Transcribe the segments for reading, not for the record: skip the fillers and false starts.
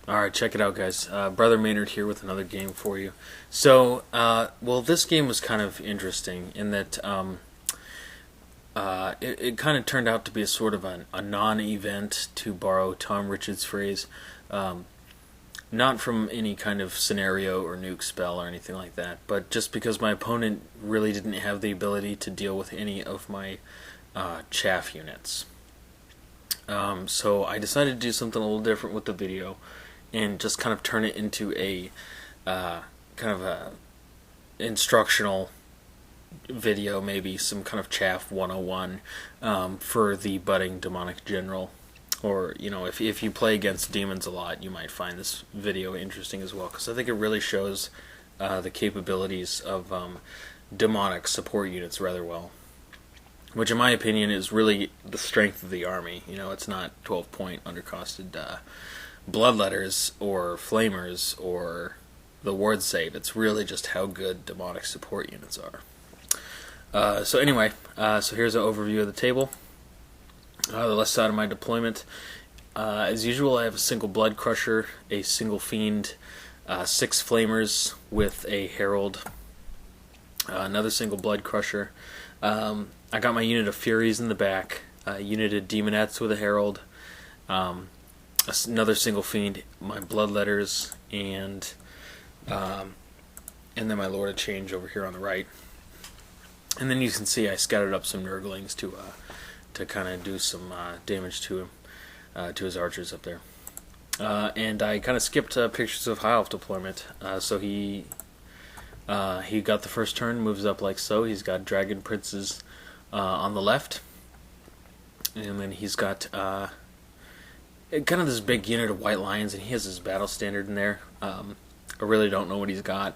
Alright, check it out, guys. Brother Maynard here with another game for you. So, well, this game was kind of interesting in that it kind of turned out to be a sort of a non-event, to borrow Tom Richards' phrase. Not from any kind of scenario or nuke spell or anything like that, but just because my opponent really didn't have the ability to deal with any of my chaff units. So I decided to do something a little different with the video and just kind of turn it into a kind of a instructional video, maybe some kind of chaff 101 for the budding demonic general. Or, you know, if you play against demons a lot, you might find this video interesting as well, because I think it really shows the capabilities of demonic support units rather well. Which, in my opinion, is really the strength of the army. You know, it's not 12-point undercosted bloodletters or flamers or the ward save. It's really just how good demonic support units are. So anyway, so here's an overview of the table. The left side of my deployment. As usual, I have a single blood crusher, a single fiend, 6 flamers with a herald, another single blood crusher. I got my unit of furies in the back, a unit of demonettes with a herald, another single fiend, my bloodletters, and then my Lord of Change over here on the right. And then you can see I scattered up some Nurglings to kind of do some damage to him, to his archers up there. And I kind of skipped pictures of High Elf deployment. So he got the first turn, moves up like so. He's got Dragon Princes on the left, and then he's got kind of this big unit of White Lions, and he has his battle standard in there. I really don't know what he's got.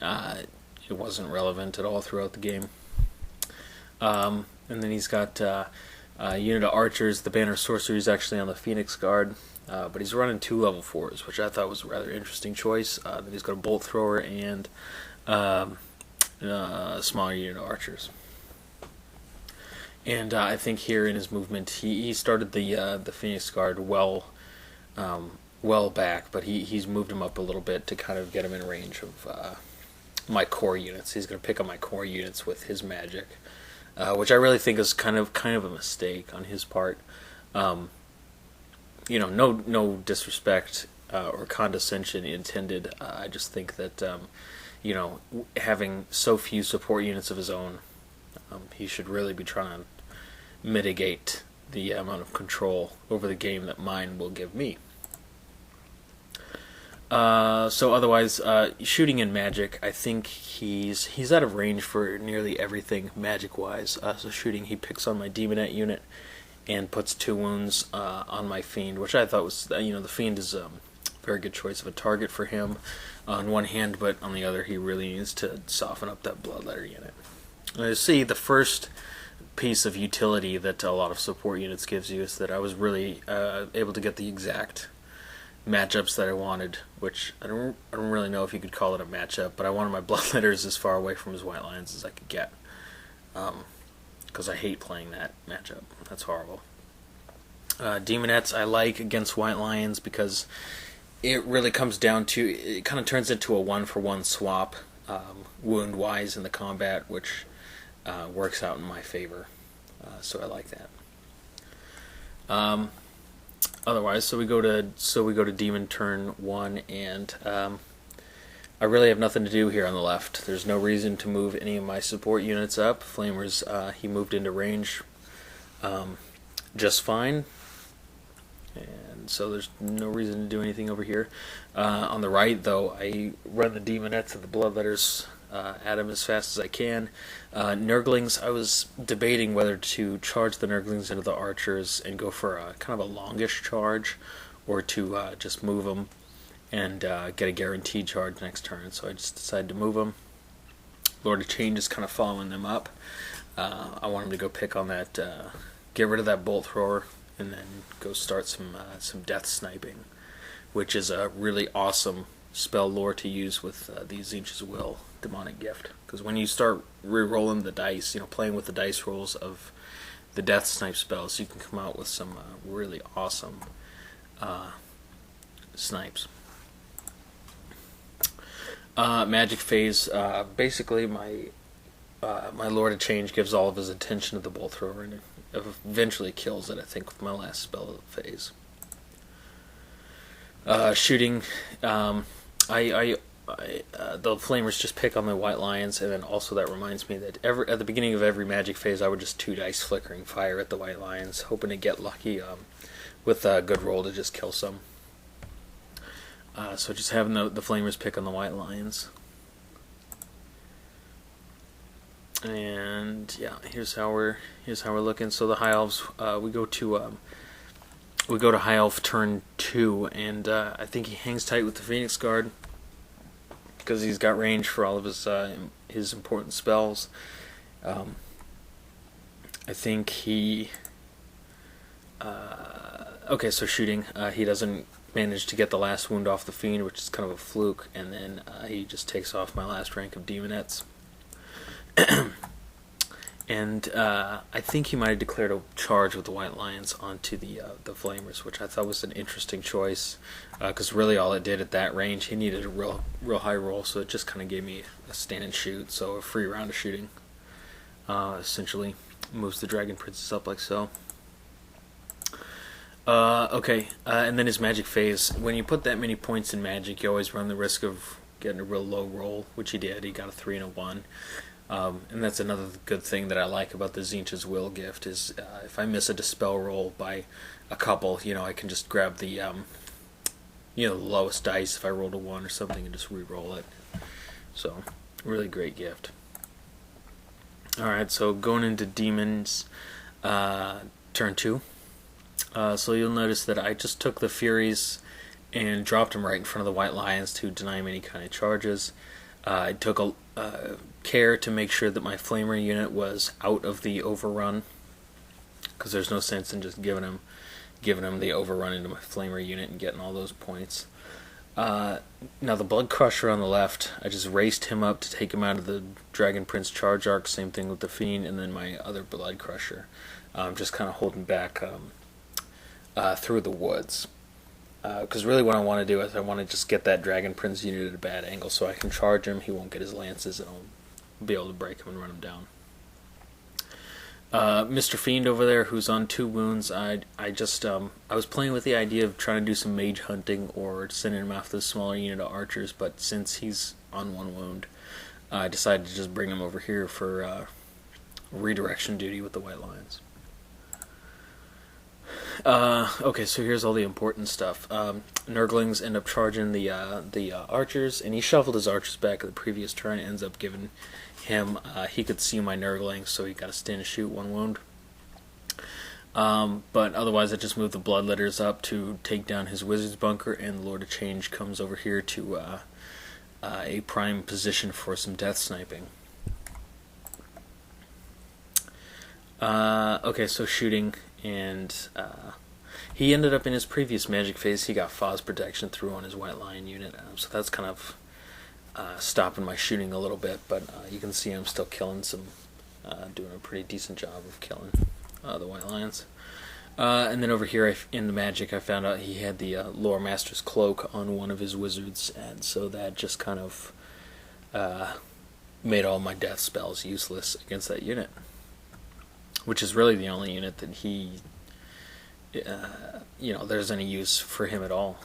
It wasn't relevant at all throughout the game. And then he's got a unit of archers. The banner sorcery is actually on the Phoenix Guard, but he's running 2 level 4s, which I thought was a rather interesting choice. Then he's got a bolt thrower and a smaller unit of archers. And I think here in his movement, he started the Phoenix Guard well back, but he's moved him up a little bit to kind of get him in range of my core units. He's going to pick up my core units with his magic. Which I really think is kind of a mistake on his part. You know, no disrespect or condescension intended. I just think that you know, having so few support units of his own, he should really be trying to mitigate the amount of control over the game that mine will give me. So otherwise, shooting in magic, I think he's out of range for nearly everything magic-wise. So shooting, he picks on my demonette unit and puts 2 wounds on my fiend, which I thought was, you know, the fiend is a very good choice of a target for him on one hand, but on the other, he really needs to soften up that bloodletter unit. You see, the first piece of utility that a lot of support units gives you is that I was really able to get the exact matchups that I wanted, which I don't really know if you could call it a matchup, but I wanted my bloodletters as far away from his White Lions as I could get, because I hate playing that matchup. That's horrible. Demonettes I like against White Lions because it really comes down to, it kind of turns into a 1-for-1 swap, wound wise in the combat, which works out in my favor, so I like that. Otherwise, so we go to demon turn 1, and I really have nothing to do here on the left. There's no reason to move any of my support units up. Flamers, he moved into range just fine, and so there's no reason to do anything over here. On the right, though, I run the demonettes and the bloodletters at him as fast as I can. Nurglings, I was debating whether to charge the Nurglings into the archers and go for a kind of a longish charge, or to just move them and get a guaranteed charge next turn. So I just decided to move them. Lord of Change is kind of following them up. I want him to go pick on that, get rid of that bolt thrower, and then go start some death sniping, which is a really awesome spell lore to use with the Tzeentch's Will demonic gift, because when you start re-rolling the dice, you know, playing with the dice rolls of the death snipe spells, you can come out with some really awesome snipes. Magic phase. Basically, my Lord of Change gives all of his attention to the bolt thrower and eventually kills it, I think, with my last spell of the phase. Shooting. The flamers just pick on my white lions, and then also that reminds me that at the beginning of every magic phase, I would just 2 dice flickering fire at the white lions, hoping to get lucky with a good roll to just kill some. So just having the flamers pick on the white lions. And yeah, here's how we're looking. So the high elves, we go to high elf turn 2, and I think he hangs tight with the Phoenix Guard because he's got range for all of his important spells. I think he okay, so shooting, he doesn't manage to get the last wound off the Fiend, which is kind of a fluke, and then he just takes off my last rank of Demonettes. And I think he might have declared a charge with the White Lions onto the Flamers, which I thought was an interesting choice, because really all it did at that range, he needed a real high roll, so it just kind of gave me a stand and shoot, so a free round of shooting. Essentially moves the Dragon Princess up like so. Okay, and then his magic phase. When you put that many points in magic, you always run the risk of getting a real low roll, which he did. He got a 3 and a 1. And that's another good thing that I like about the Tzeentch's Will gift is if I miss a dispel roll by a couple, I can just grab the the lowest dice if I rolled a 1 or something and just re-roll it. So, really great gift. Alright, so going into Demons, turn 2. So you'll notice that I just took the Furies and dropped them right in front of the White Lions to deny them any kind of charges. I took care to make sure that my Flamer unit was out of the overrun, because there's no sense in just giving him the overrun into my Flamer unit and getting all those points. Now the Blood Crusher on the left, I just raced him up to take him out of the Dragon Prince charge arc, same thing with the Fiend, and then my other Blood Crusher. Just kind of holding back through the woods. Because really what I want to do is I want to just get that Dragon Prince unit at a bad angle so I can charge him, he won't get his lances, and I'll be able to break him and run him down. Mr. Fiend over there, who's on 2 wounds, I was playing with the idea of trying to do some mage hunting or sending him after the smaller unit of archers, but since he's on 1 wound, I decided to just bring him over here for redirection duty with the White Lions. Okay, so here's all the important stuff. Nurglings end up charging the archers, and he shuffled his archers back at the previous turn. Ends up giving him, he could see my Nurglings, so he got to stand and shoot 1 wound. But otherwise, I just moved the Bloodletters up to take down his Wizard's Bunker, and the Lord of Change comes over here to a prime position for some death sniping. Okay, so shooting, and he ended up in his previous magic phase, he got Foz protection through on his White Lion unit, so that's kind of stopping my shooting a little bit, but you can see I'm still killing some, doing a pretty decent job of killing the White Lions. And then over here in the magic, I found out he had the Lore Master's Cloak on one of his wizards, and so that just kind of made all my death spells useless against that unit, which is really the only unit that he, there's any use for him at all.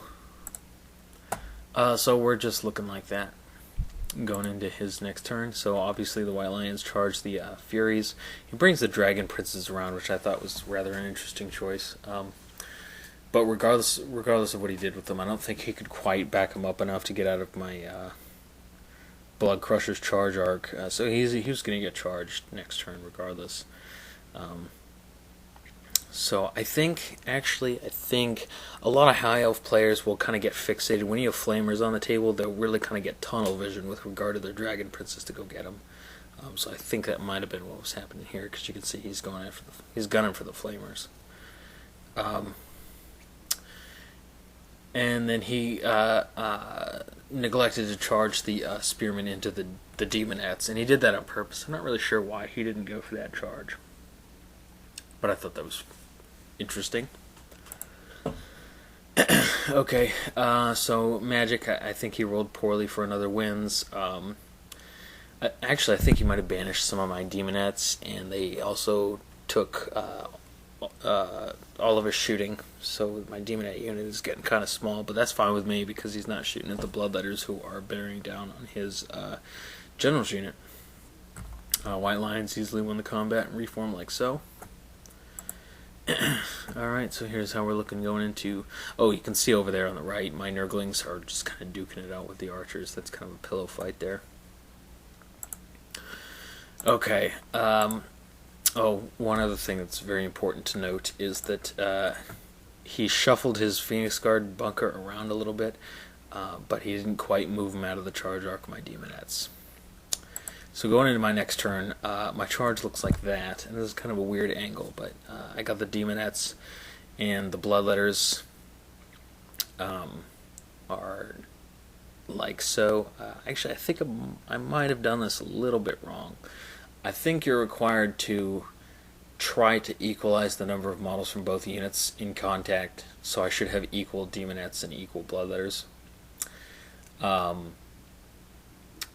So we're just looking like that going into his next turn. So obviously the White Lions charge the Furies. He brings the Dragon Princes around, which I thought was rather an interesting choice. But regardless of what he did with them, I don't think he could quite back him up enough to get out of my Blood Crusher's charge arc. So he was going to get charged next turn regardless. So I think a lot of high elf players will kind of get fixated when you have flamers on the table. They'll really kind of get tunnel vision with regard to their Dragon Princess to go get them. So I think that might have been what was happening here, because you can see he's gunning for the flamers. And then he neglected to charge the spearmen into the demonettes, and he did that on purpose. I'm not really sure why he didn't go for that charge, but I thought that was interesting. Okay, so Magic, I think he rolled poorly for another wins. Actually, I think he might have banished some of my demonettes, and they also took all of his shooting. So my demonette unit is getting kind of small, but that's fine with me because he's not shooting at the bloodletters who are bearing down on his general's unit. White lions easily win the combat and reform like so. Alright, so here's how we're looking going into... Oh, you can see over there on the right, my Nurglings are just kind of duking it out with the archers. That's kind of a pillow fight there. Okay, oh, one other thing that's very important to note is that he shuffled his Phoenix Guard bunker around a little bit, but he didn't quite move him out of the charge arc of my demonettes. So going into my next turn, my charge looks like that, and this is kind of a weird angle, but I got the demonettes, and the bloodletters are like so. Actually, I think I might have done this a little bit wrong. I think you're required to try to equalize the number of models from both units in contact, so I should have equal demonettes and equal bloodletters.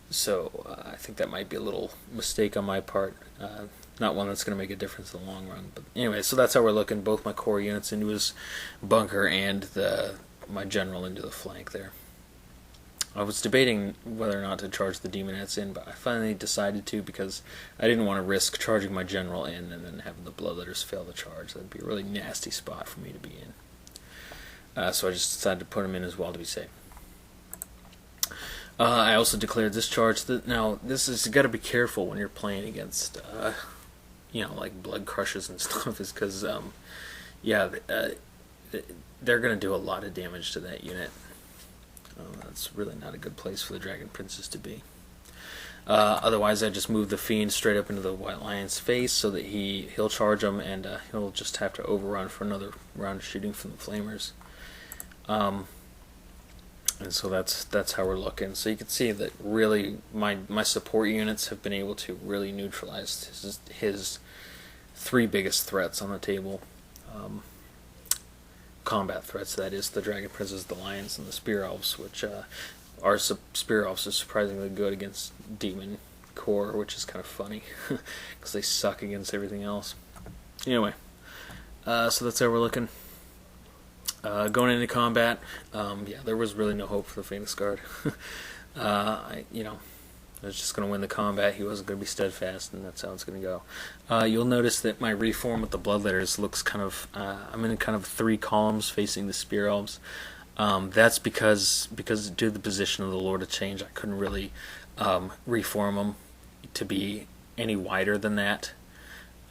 So I think that might be a little mistake on my part. Not one that's going to make a difference in the long run. But anyway, so that's how we're looking. Both my core units into his bunker and my general into the flank there. I was debating whether or not to charge the demonettes in, but I finally decided to because I didn't want to risk charging my general in and then having the bloodletters fail the charge. That'd be a really nasty spot for me to be in. So I just decided to put him in as well to be safe. I also declared this charge. Now, this is, you got to be careful when you're playing against, like blood crushes and stuff, is because, they're going to do a lot of damage to that unit. That's really not a good place for the Dragon Princes to be. Otherwise, I just move the Fiend straight up into the White Lion's face so that he'll charge him, and he'll just have to overrun for another round of shooting from the Flamers. And so that's how we're looking. So you can see that really my support units have been able to really neutralize his three biggest threats on the table. Combat threats, that is, the Dragon Princes, the Lions, and the Spear Elves, which our Spear Elves are surprisingly good against Demon Core, which is kind of funny, because they suck against everything else. Anyway, so that's how we're looking. Going into combat, there was really no hope for the Phoenix Guard. I was just going to win the combat. He wasn't going to be steadfast, and that's how it's going to go. You'll notice that my reform with the Bloodletters looks kind of... I'm in kind of 3 columns facing the Spear Elves. That's because due to the position of the Lord of Change, I couldn't really reform them to be any wider than that.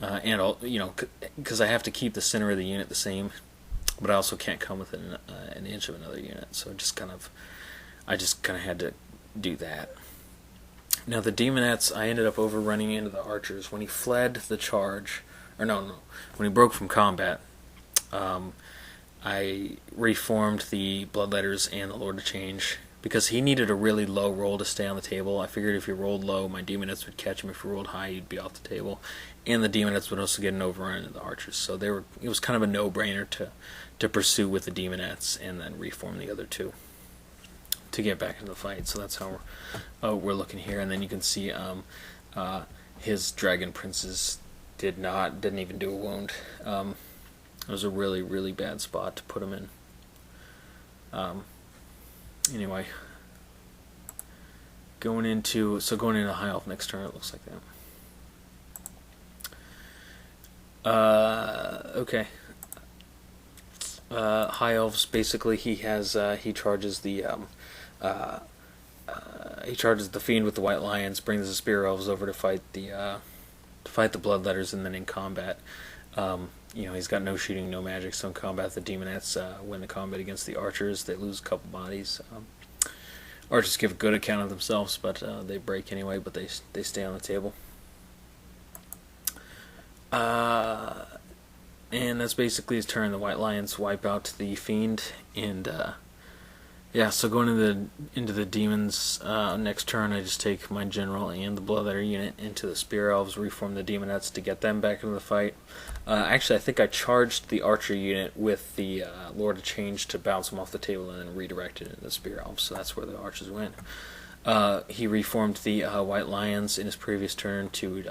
Because I have to keep the center of the unit the same, but I also can't come within an inch of another unit. So I just kind of had to do that. Now the Demonettes, I ended up overrunning into the archers. When he fled the charge, when he broke from combat, I reformed the Bloodletters and the Lord of Change, because he needed a really low roll to stay on the table. I figured if he rolled low, my Demonettes would catch him. If he rolled high, he'd be off the table. And the Demonettes would also get an overrun into the archers. So it was kind of a no-brainer to pursue with the Demonettes and then reform the other 2 to get back into the fight. So that's how we're looking here. And then you can see his Dragon Princes didn't even do a wound. It was a really, really bad spot to put him in. Anyway, going into High Elf next turn, it looks like that. Okay. High Elves, basically he charges the Fiend with the White Lions, brings the Spear Elves over to fight the Bloodletters, and then in combat, he's got no shooting, no magic, so in combat the Demonettes win the combat against the Archers. They lose a couple bodies. Archers give a good account of themselves, but they break anyway, but they stay on the table. And that's basically his turn. The White Lions wipe out the Fiend, and Yeah, so going into the demons next turn, I just take my general and the Bloodletter unit into the Spear Elves, reform the Demonettes to get them back into the fight. Actually, I think I charged the Archer unit with the Lord of Change to bounce them off the table and then redirect it into the Spear Elves, so that's where the Archers went. He reformed the White Lions in his previous turn to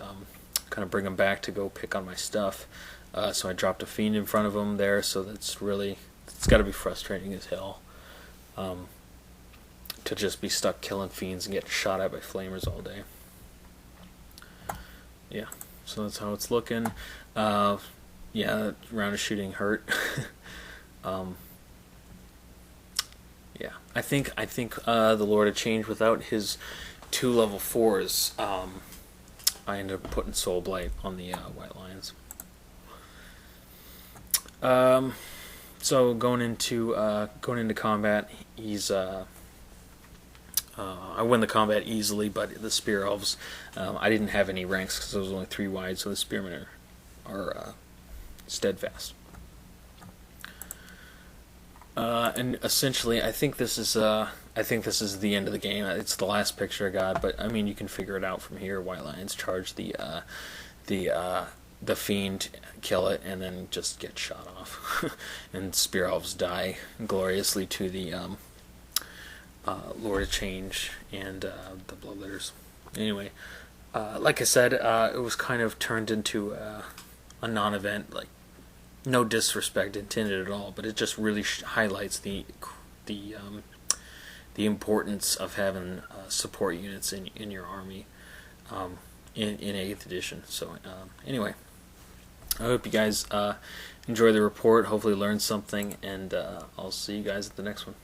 kind of bring them back to go pick on my stuff. So I dropped a Fiend in front of him there, so it's got to be frustrating as hell. To just be stuck killing fiends and getting shot at by flamers all day. Yeah, so that's how it's looking. Yeah, that round of shooting hurt. Yeah, I think the Lord of Change without his 2 level 4s, I ended up putting Soul Blight on the White Lions. So going into combat, I win the combat easily, but the Spear Elves, I didn't have any ranks because I was only 3 wide, so the Spearmen are steadfast. And essentially, I think this is the end of the game. It's the last picture I got, but I mean you can figure it out from here. White Lions charge the Fiend, kill it, and then just get shot off. And Spear Elves die gloriously to the Lord of Change and the Bloodletters. Anyway, like I said, it was kind of turned into a non-event. Like, no disrespect intended at all, but it just really highlights the importance of having support units in your army in 8th edition. So anyway, I hope you guys enjoy the report, hopefully learn something, and I'll see you guys at the next one.